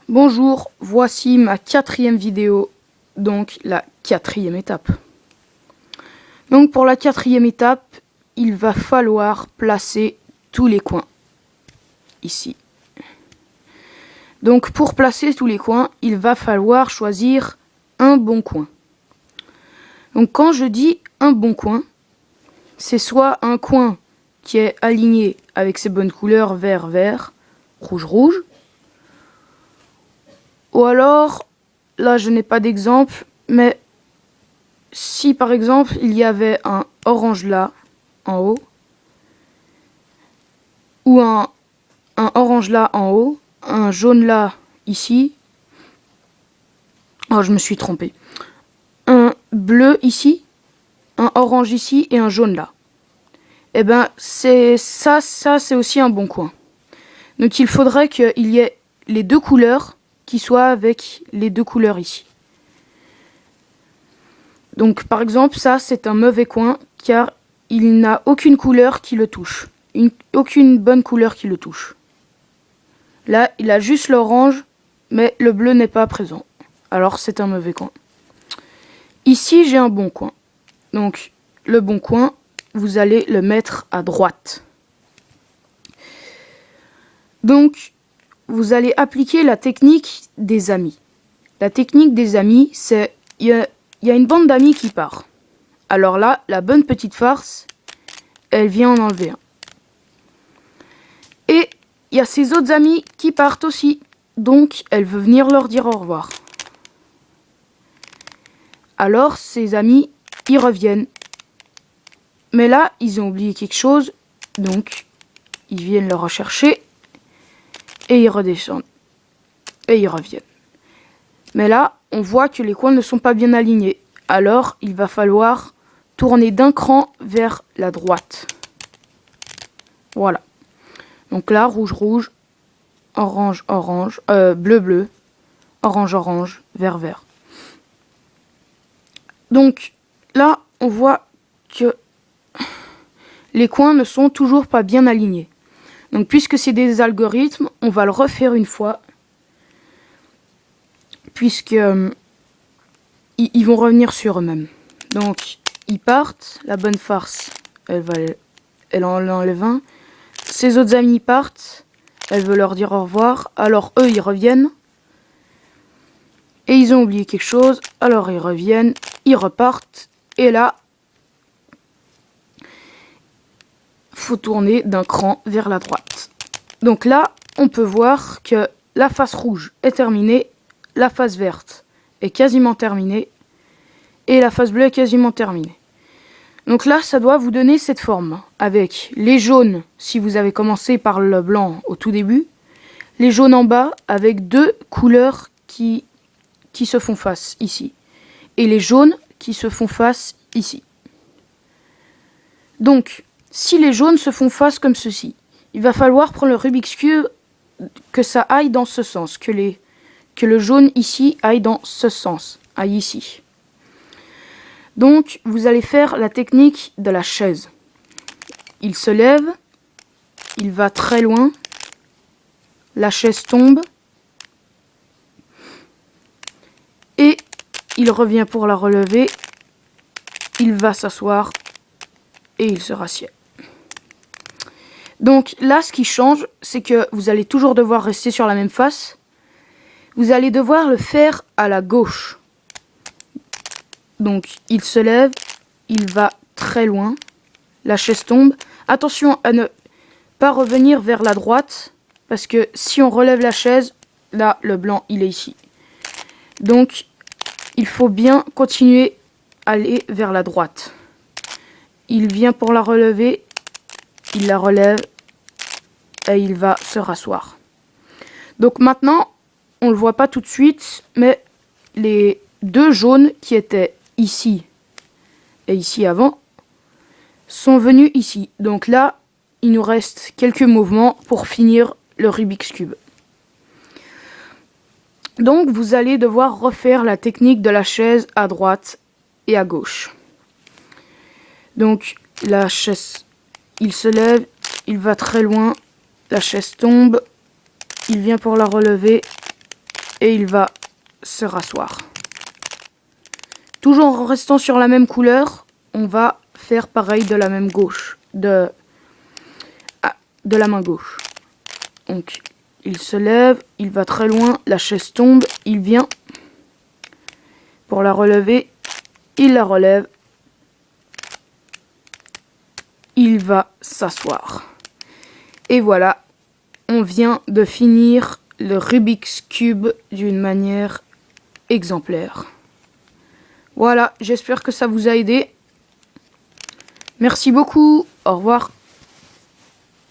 Bonjour, voici ma 4e vidéo, donc la 4e étape. Donc pour la 4e étape, il va falloir placer tous les coins, ici. Donc pour placer tous les coins, il va falloir choisir un bon coin. Donc quand je dis un bon coin, c'est soit un coin qui est aligné avec ses bonnes couleurs vert-vert, rouge-rouge, ou alors, là je n'ai pas d'exemple, mais si par exemple il y avait un orange là, en haut, ou un orange là en haut, un jaune là, ici, oh je me suis trompé, un bleu ici, un orange ici et un jaune là. Et ben c'est ça c'est aussi un bon coin. Donc il faudrait qu'il y ait les deux couleurs qui soient avec les deux couleurs ici. Donc par exemple ça c'est un mauvais coin car il n'a aucune couleur qui le touche. Aucune bonne couleur qui le touche. Là il a juste l'orange mais le bleu n'est pas présent. Alors c'est un mauvais coin. Ici j'ai un bon coin. Donc le bon coin, vous allez le mettre à droite. Donc vous allez appliquer la technique des amis. La technique des amis, c'est il y a une bande d'amis qui part. Alors là, la bonne petite farce, elle vient en enlever un. Et il y a ses autres amis qui partent aussi. Donc elle veut venir leur dire au revoir. Alors ses amis, ils reviennent. Mais là, ils ont oublié quelque chose. Donc ils viennent le rechercher. Et ils redescendent. Et ils reviennent. Mais là, on voit que les coins ne sont pas bien alignés. Alors, il va falloir tourner d'un cran vers la droite. Voilà. Donc là, rouge, rouge, orange, orange, bleu, bleu, orange, orange, vert, vert. Donc là, on voit que les coins ne sont toujours pas bien alignés. Donc puisque c'est des algorithmes, on va le refaire une fois. Puisque ils vont revenir sur eux-mêmes. Donc ils partent, la bonne farce, elle en enlève un. Ses autres amis partent, elle veut leur dire au revoir, alors eux ils reviennent. Et ils ont oublié quelque chose, alors ils reviennent, ils repartent. Et là, faut tourner d'un cran vers la droite. Donc là, on peut voir que la face rouge est terminée, la face verte est quasiment terminée et la face bleue est quasiment terminée. Donc là, ça doit vous donner cette forme avec les jaunes si vous avez commencé par le blanc au tout début, les jaunes en bas avec deux couleurs qui se font face ici et les jaunes qui se font face ici. Donc, si les jaunes se font face comme ceci, il va falloir prendre le Rubik's Cube que ça aille dans ce sens, que le jaune ici aille dans ce sens, aille ici. Donc, vous allez faire la technique de la chaise. Il se lève, il va très loin, la chaise tombe, et il revient pour la relever, il va s'asseoir, et il se rassied. Donc là, ce qui change, c'est que vous allez toujours devoir rester sur la même face. Vous allez devoir le faire à la gauche. Donc il se lève, il va très loin, la chaise tombe. Attention à ne pas revenir vers la droite, parce que si on relève la chaise, là le blanc il est ici. Donc il faut bien continuer à aller vers la droite. Il vient pour la relever, il la relève et il va se rasseoir. Donc maintenant, on ne le voit pas tout de suite, mais les deux jaunes qui étaient ici et ici avant sont venus ici. Donc là, il nous reste quelques mouvements pour finir le Rubik's Cube. Donc vous allez devoir refaire la technique de la chaise à droite et à gauche. Donc la chaise, il se lève, il va très loin, la chaise tombe, il vient pour la relever, et il va se rasseoir. Toujours en restant sur la même couleur, on va faire pareil de la même gauche, de la main gauche. Donc, il se lève, il va très loin, la chaise tombe, il vient pour la relever, il la relève, il va s'asseoir. Et voilà, on vient de finir le Rubik's Cube d'une manière exemplaire. Voilà, j'espère que ça vous a aidé. Merci beaucoup, au revoir.